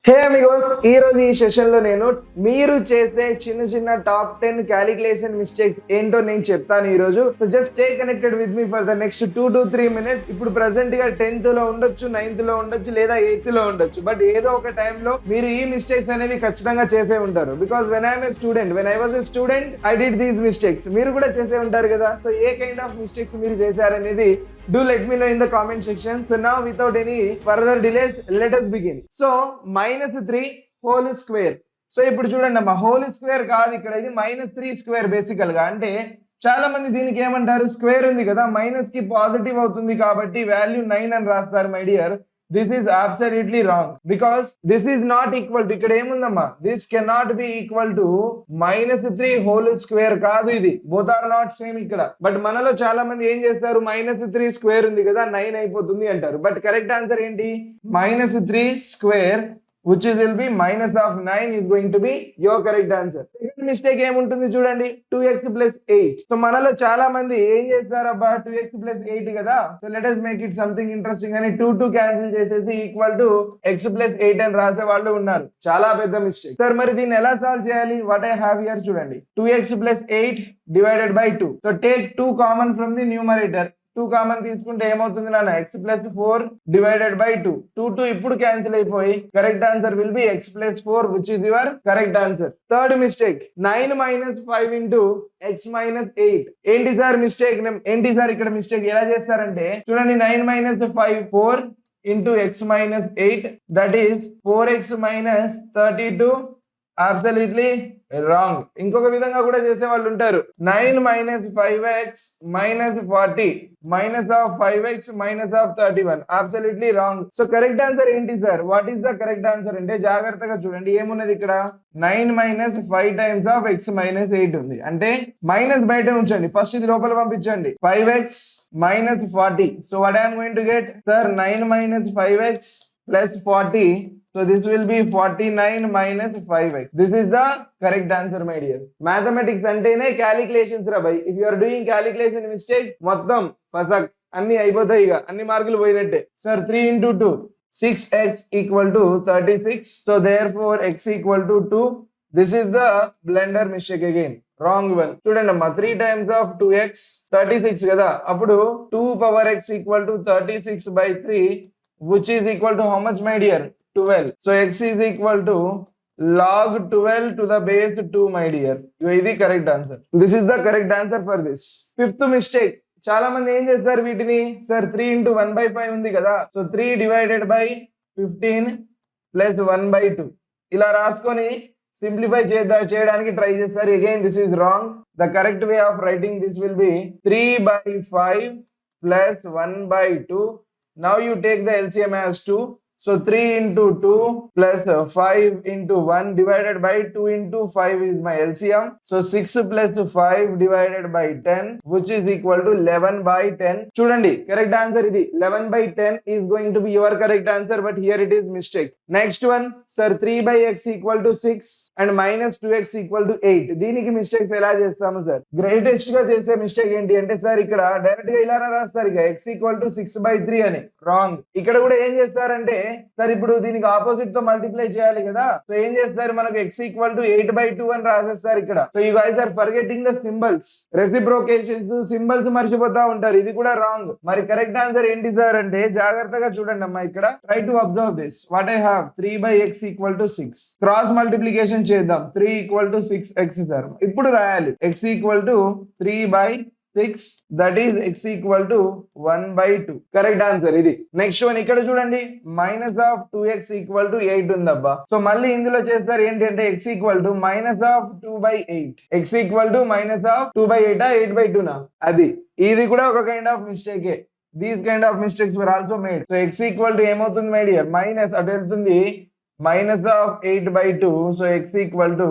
హే Amigos, ఈ రోజు ఈ సెషన్ లో నేను మీరు చేసే చిన్న చిన్న టాప్ 10 క్యాలిక్యులేషన్ మిస్టేక్స్ ఏంటో నేను చెప్తాను ఈ రోజు. So just stay connected with me for the next 2 to 3 minutes. ఇప్పుడు ప్రెసెంట్ గా 10th లో ఉండొచ్చు, 9th లో ఉండొచ్చు, లేదా 8th లో ఉండొచ్చు. బట్ ఏదో ఒక టైంలో మీరు ఈ మిస్టేక్స్ అనేవి ఖచ్చితంగా చేసే ఉంటారు. Because when I'm a student, when I was a student, I did these mistakes. మీరు కూడా చేసే ఉంటారు కదా. So A kind of mistakes మీరు చేశారనేది do let me know in the comment section. So now without any further delays, let us begin. So -3 whole square. So ఇప్పుడు చూడండి అమ్మా, హోల్ స్క్వేర్ కాదు ఇక్కడ, ఇది -3 స్క్వేర్ బేసికల్ గా. అంటే చాలా మంది దీనికి ఏమంటారు, స్క్వేర్ ఉంది కదా, మైనస్ కి పాజిటివ్ అవుతుంది కాబట్టి వాల్యూ 9 అని రాస్తారు. My dear, this is absolutely wrong. Because this is not equal to, ఇక్కడ ఏముందమ్మా, this can not be equal to -3 whole square కాదు. ఇది బోత్ ఆర్ నాట్ సేమ్ ఇక్కడ. బట్ మనలో చాలా మంది ఏం చేస్తారు, -3 స్క్వేర్ ఉంది కదా 9 అయిపోతుంది అంటారు. బట్ కరెక్ట్ ఆన్సర్ ఏంటి, -3 square which is will be minus of 9 is going to be your correct answer. Second mistake ఏముంటుంది చూడండి, 2x plus 8. సో మనలో చాలా మంది ఏం చేస్తారు, అబ్బా 2x plus 8 కదా, so let us make it something interesting అని 2 క్యాన్సిల్ చేసేసి ఈక్వల్ టు x plus 8 అని రాసే వాళ్ళు ఉన్నారు. చాలా పెద్ద మిస్టేక్. సార్ మరి దీన్ని ఎలా సాల్వ్ చేయాలి, వాట్ ఐ హ్యావ్ హియర్ చూడండి, 2x plus 8 divided by 2. So take 2 common from the numerator. 2 common తీసుకుంటే ఏమవుతుంది నాన్న, x plus 4 divided by 2. 2 ఇప్పుడు క్యాన్సిల్ అయిపోయి correct answer will be x plus 4 which is your correct answer. Third mistake, 9 minus 5 into x minus 8. ఏంటి sir mistake, ఏంటి sir ఇక్కడ mistake ఎలా చేస్తారంటే చూడండి, 9 minus 5 4 into x minus 8, that is 4x minus 32. Absolutely wrong. ఇంకొక విధంగా కూడా చేసే వాళ్ళు ఉంటారు, 9 minus 5x minus 40 minus of 5x minus of 31. Absolutely wrong. So correct answer ఏంటి sir, what is the correct answer అంటే జాగ్రత్తగా చూడండి, ఏమున్నది ఇక్కడ, 9 minus 5 times of x minus 8 ఉంది. అంటే మైనస్ బయట ఉంచండి, ఫస్ట్ ఇది లోపల పంపించండి, 5x minus 40. So what I'm going to get sir, 9 minus 5x plus 40. So this will be 49 minus 5x. This is the correct answer, my dear. Mathematics అంటేనే calculations రా భయ్. If you are doing calculation mistakes, మొత్తం ఫసక్ అన్ని అయిపోతాయి, ఇక అన్ని మార్కులు పోయినట్టే. Sir 3 into 2, 6x equal to 36. So therefore x equal to 2. This is the blunder mistake again. Wrong one. చూడండి అమ్మా, 3 times of 2x 36 కదా, అప్పుడు 2 power x equal to 36 by 3, which is equal to how much, my dear, 12. So x is equal to log 12 to the base 2, my dear. ఇది correct answer. This is the correct answer for this. Fifth mistake, చాలా మంది ఏం చేస్తారు వీటిని, sir 3 into 1/5 ఉంది కదా, so 3 divided by 15 plus 1/2 ఇలా రాసుకొని సింప్లిఫై చేయడానికి ట్రై చేస్తారు. Again this is wrong. The correct way of writing this will be 3/5 plus 1/2. Now you take the LCM as 2. So 3 into 2 plus 5 into 1 divided by 2 into 5 is my LCM. So 6 plus 5 divided by 10, which is equal to 11/10. చూడండి correct answer ఇది 11/10 is going to be your correct answer, but here it is mistake. Next one, sir 3/x equal to 6 and minus 2x equal to 8. దీనికి mistakes ఎలా చేస్తాము sir, greatest గా చేసే mistake ఏంటి అంటే sir ఇక్కడ డైరెక్ట్ గా ఇలా రాస్తారు ఇక x equal to 6/3 అని. రాంగ్. ఇక్కడ కూడా ఏం చేస్తారంటే సార్ ఇప్పుడు దీనికి ఆపోజిట్ తో మల్టిప్లై చేయాలి కదా, సో ఏం చేస్తారు, మనకు x equal to 8/2 అని రాసేస్తారు ఇక్కడ. So you guys are forgetting the symbols, reciprocations, symbols మర్చిపోతా ఉంటారు. ఇది కూడా రాంగ్. మరి కరెక్ట్ ఆన్సర్ ఏంటి సార్ అంటే జాగ్రత్తగా చూడండి అమ్మా, ఇక్కడ try to observe this. What I have, 3/x equal to 6. Cross multiplication చేద్దాం, 3 equal to 6x సార్. ఇప్పుడు రాయాలి x equal to 3/6, that is x equal to 1/2. Correct answer ఇది. నెక్స్ట్ వన్ ఇక్కడ చూడండి, minus of 2x equal to 8 ఉందబ్బా. సో మళ్ళీ ఇందులో చేస్తారు ఏంటంటే x equal to minus of 2/8. x equal to minus of 2/8 8/2 నా, అది ఇది కూడా ఒక కైండ్ ఆఫ్ మిస్టేకే. These kind of mistakes were also made. So x equal to ఏమవుతుంది మై డియర్, మైనస్ అటు వెళ్తుంది, minus of 8/2. So x equal to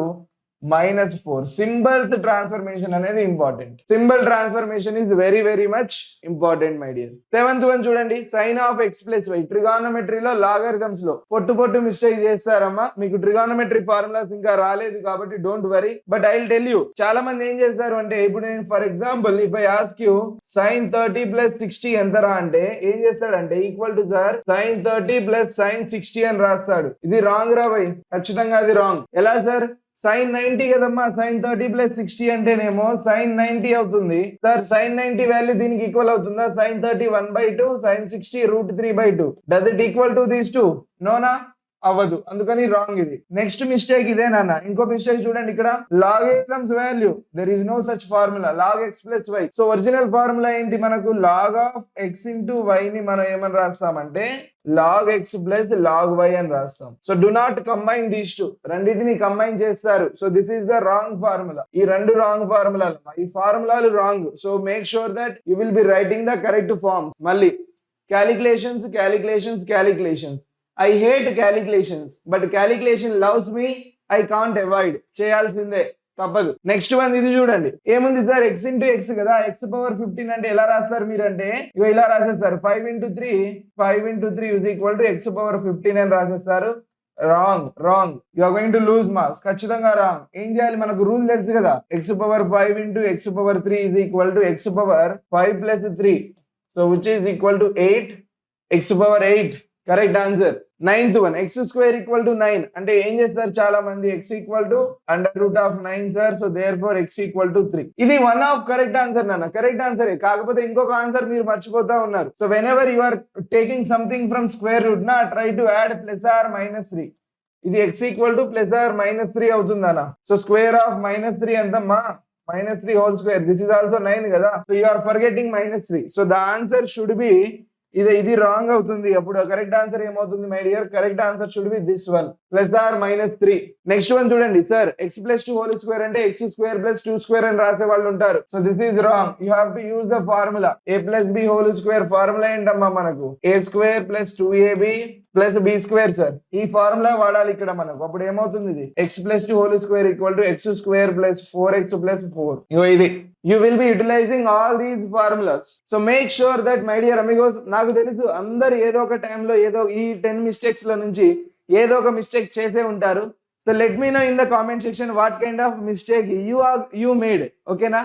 -4. Symbols transformation అనేది important. Symbol transformation is very very much important my dear. 7th one చూడండి, sign of x plus y. ట్రిగానోమెట్రీలో logarithms లో పొట్టు mistake చేస్తారమ్మా. మీకు ట్రిగానోమెట్రీ ఫార్ములాస్ ఇంకా రాలేదు కాబట్టి don't worry, but I will tell you. చాలా మంది ఏం చేస్తారు అంటే, ఇప్పుడు నేను for example if I ask you sin 30 plus 60 ఎంతరా అంటే ఏం చేస్తాడంటే equal to sir sin 30 plus sin 60 అని రాస్తాడు. ఇది రాంగ్ రా భయ్, ఖచ్చితంగా అది రాంగ్. ఎలా సార్, sin 90 కదమ్మా, sin 30 ప్లస్ 60 అంటేనేమో sin 90 అవుతుంది సార్. sin 90 వాల్యూ దీనికి ఈక్వల్ అవుతుందా? sin 30 1/2, sin 60 √3/2. Does it equal to these two? నోనా, అవ్వదు. అందుకని రాంగ్ ఇది. నెక్స్ట్ మిస్టేక్ ఇదే నాన్న. ఇంకో మిస్టేక్ చూడండి ఇక్కడ, logarithms value there is no such formula log x plus y. So original formula ఏంటి మనకు? log of x into y ని మనం ఏమని రాస్తామంటే log x plus log y అని రాస్తాం. So do not combine these two. రెండింటిని కంబైన్ చేస్తారు. So this is the wrong formula. ఈ రెండు రాంగ్ ఫార్ములాలు, ఈ ఫార్ములాలు wrong. So make sure that you will be writing the correct form. మళ్ళీ calculations calculations calculations. I hate calculations, but calculation loves me. I can't avoid. చేయాల్సిందే, తప్పదు. Next one ఇది చూడండి, ఏముంది సార్, x ఇంటూ ఎక్స్ కదా, x power 15 అంటే ఎలా రాస్తారు మీరు అంటే ఇగో ఇలా రాసేస్తారు, 5 into 3 is equal to x power 15 అని రాసేస్తారు. Wrong. You are going to lose marks. ఖచ్చితంగా రాంగ్. ఏం చేయాలి, మనకు రూల్ తెలుసు కదా, x power 5 into x power 3 is equal to x power 5 plus 3, so which is equal to 8, x power 8. Correct answer. 9th one, x square equal to 9 అంటే ఏం చేస్తారు చాలా మంది, x equal to √9 sir. So therefore x equal to 3. ఇది one of correct answer నాన్న, correct answer. కాకపోతే ఇంకొక answer మీరు మర్చిపోతా ఉన్నారు. So whenever you are taking something from square root నా, ట్రై టు యాడ్ +or-3. ఇది x equal to +or-3 అవుతుందన్న. సో స్క్వేర్ ఆఫ్ -3 ఎంతమ్మా, -3 whole square. This is also 9 కదా. So you are forgetting -3. So the answer should be ఇది wrong అవుతుంది. అప్పుడు correct answer ఏమవుతుంది my dear, correct answer should be this one, +or-3. Next one చూడండి sir, x + 2 whole square అంటే x² + 2 square అని రాసే వాళ్ళు ఉంటారు. So this is wrong. You have to use the formula a + b whole square. Formula ఏంటమ్మా మనకు, a² + 2ab + b² sir. ఈ formula వాడాలి ఇక్కడ మనకు. అప్పుడు ఏమవుతుంది, ఇది x + 2 whole square equal to x² + 4x + 4. ఇగో ఇది. You will be utilizing all these formulas. So make sure that my dear amigos, నాకు తెలుసు అందరు ఏదో ఒక టైంలో ఏదో ఈ 10 మిస్టేక్స్ లో నుంచి ఏదో ఒక మిస్టేక్ చేసే ఉంటారు. So let me know in the comment section what kind of mistake you made. ఓకేనా,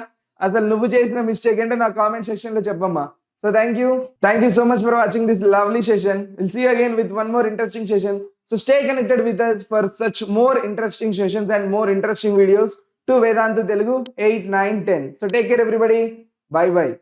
అసలు నువ్వు చేసిన మిస్టేక్ అంటే నా కామెంట్ సెక్షన్ లో చెప్పమ్మా. So thank you so much for watching this lovely session. We'll see you again with one more interesting session. So stay connected with us for such more interesting sessions and more interesting videos to Vedantu Telugu 8, 9, 10. So take care everybody. Bye.